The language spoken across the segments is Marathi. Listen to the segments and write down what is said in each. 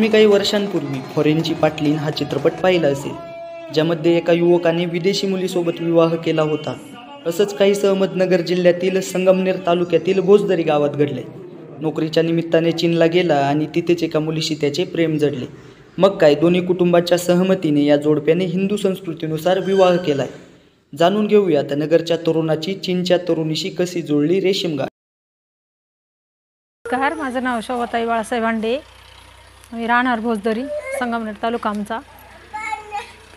तुम्ही काही वर्षांपूर्वी फॉरेनची पाटलीन हा चित्रपट पाहिला असेल, ज्यामध्ये एका युवकाने विदेशी मुलीसोबत विवाह केला होता. असंच काहीसं अहमदनगर जिल्ह्यातील संगमनेर तालुक्यातील भोजदरी गावात घडले. नोकरीच्या निमित्ताने चीनला गेला आणि तिथेच एका मुलीशी त्याचे प्रेम जडले. मग काय, दोन्ही कुटुंबाच्या सहमतीने या जोडप्याने हिंदू संस्कृतीनुसार विवाह केलाय. जाणून घेऊयात नगरच्या तरुणाची चीनच्या तरुणीशी कशी जुळली रेशीमगाठ. नमस्कार, माझं नाव शोभाताई बाळासाहेब भांडे. मी राहणार भोजदरी, संगमनेर तालुका आमचा.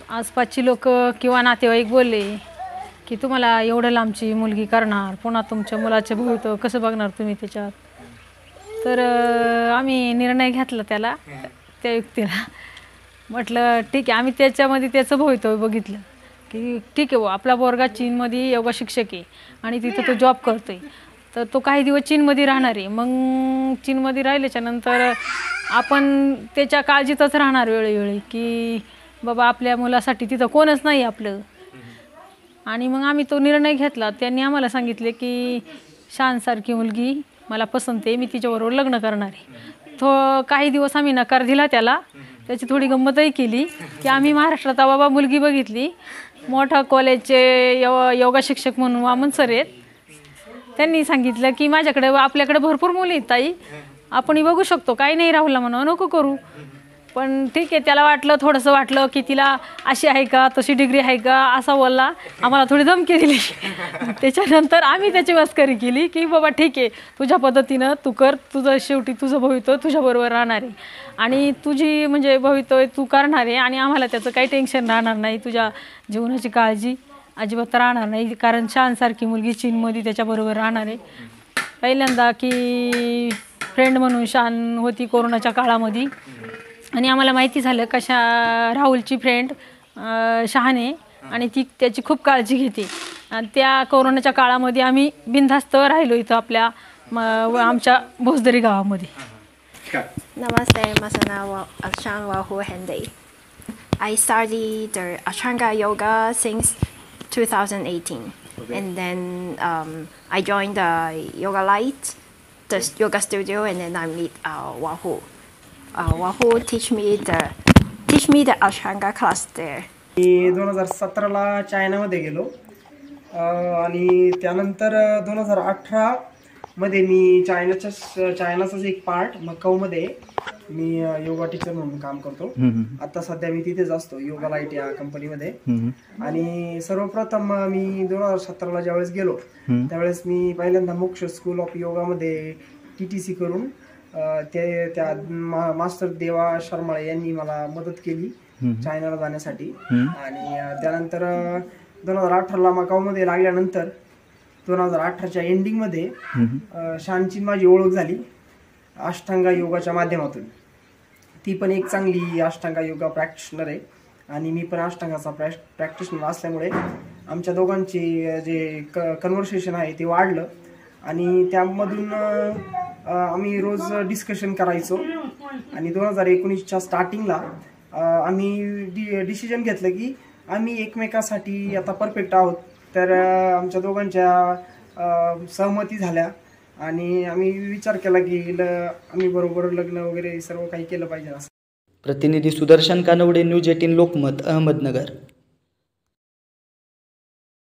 आसपासची लोक किंवा नातेवाईक बोलले की तुम्हाला एवढं लांबची मुलगी करणार, पुन्हा तुमच्या मुलाचे भवितव्य कसं बघणार तुम्ही त्याच्यात. तर आम्ही निर्णय घेतला त्या व्यक्तीला. म्हटलं ठीक आहे, आम्ही त्याच्यामध्ये त्याचं भवितव्य बघितलं की ठीक आहे, आपला पोरगा चीनमध्ये योगा शिक्षक आहे आणि तिथं तो जॉब करतो आहे. तर तो काही दिवस चीनमध्ये राहणार आहे. मग चीनमध्ये राहिल्याच्या नंतर आपण त्याच्या काळजीतच राहणार वेळोवेळी की बाबा आपल्या मुलासाठी तिथं कोणच नाही आपलं. आणि मग आम्ही तो निर्णय घेतला. त्यांनी आम्हाला सांगितले की शानसारखी मुलगी मला पसंत आहे, मी तिच्याबरोबर लग्न करणार आहे. तो काही दिवस आम्ही नकार दिला त्याला. त्याची थोडी गंमतही केली की आम्ही महाराष्ट्रात बाबा मुलगी बघितली, मोठा कॉलेजचे योगा शिक्षक म्हणून वामन सर आहेत. त्यांनी सांगितलं की आपल्याकडे भरपूर मुली आहेत ताई, आपणही बघू शकतो, काही नाही, राहुलला म्हणा नको करू. पण ठीक आहे, त्याला थोडंसं वाटलं की तिला अशी आहे का, तशी डिग्री आहे का, असा बोलला. आम्हाला थोडी धमकी दिली. त्याच्यानंतर आम्ही त्याची मस्करी केली की बाबा ठीक आहे, तुझ्या पद्धतीनं तू कर, तुझं शेवटी तुझं भवितव्य तुझ्याबरोबर राहणार आहे आणि तुझी म्हणजे भवितव्य तू करणार आहे आणि आम्हाला त्याचं काही टेन्शन राहणार नाही, तुझ्या जीवनाची काळजी अजिबात राहणार नाही. कारण शानसारखी मुलगी चीनमध्ये त्याच्याबरोबर राहणार आहे. पहिल्यांदा की फ्रेंड म्हणून शान होती कोरोनाच्या काळामध्ये आणि आम्हाला माहिती झालं कशा राहुलची फ्रेंड शहाणे आणि ती त्याची खूप काळजी घेते. आणि त्या कोरोनाच्या काळामध्ये आम्ही बिनधास्त राहिलो इथं आमच्या भोजदरी गावामध्ये. Namaste, Masana Ashtanga Hende. I started the Ashtanga yoga since 2018, and then I joined the Yoga Light, the yoga studio, and then I meet Wahoo. Wahoo teach me the Ashtanga class there. मी 2017ला चायनामध्ये गेलो आणि त्यानंतर 2018मध्ये मी चायनाचाच एक पार्ट मकाऊमध्ये मी योगा टीचर म्हणून काम करतो. आता सध्या मी तिथेच असतो योगा लाईट या कंपनीमध्ये. आणि सर्वप्रथम मी 2017ला ज्यावेळेस गेलो त्यावेळेस मी पहिल्यांदा मोक्ष स्कूल ऑफ योगामध्ये TTC करून त्या मास्टर देवा शर्माळे यांनी मला मदत केली चायनाला जाण्यासाठी. आणि त्यानंतर 2018ला मकाऊमध्ये लागल्यानंतर 2018च्या एंडिंगमध्ये शानची माझी ओळख झाली अष्टांगा योगाच्या माध्यमातून. ती पण एक चांगली अष्टांगा योगा प्रॅक्टिशनर आहे आणि मी पण अष्टांगाचा प्रॅक्टिशनर असल्यामुळे आमच्या दोघांचे जे कन्व्हर्सेशन आहे ते वाढलं आणि त्यामधून आम्ही रोज डिस्कशन करायचो. आणि 2019च्या स्टार्टिंगला आम्ही डिसिजन घेतलं की आम्ही एकमेकासाठी आता परफेक्ट आहोत. तर आमच्या दोघांच्या सहमती झाल्या आणि आम्ही विचार केला की आम्ही बरोबर लग्न वगैरे सर्व काही केलं पाहिजे असं. प्रतिनिधी सुदर्शन कानवडे, न्यूज 18 लोकमत, अहमदनगर.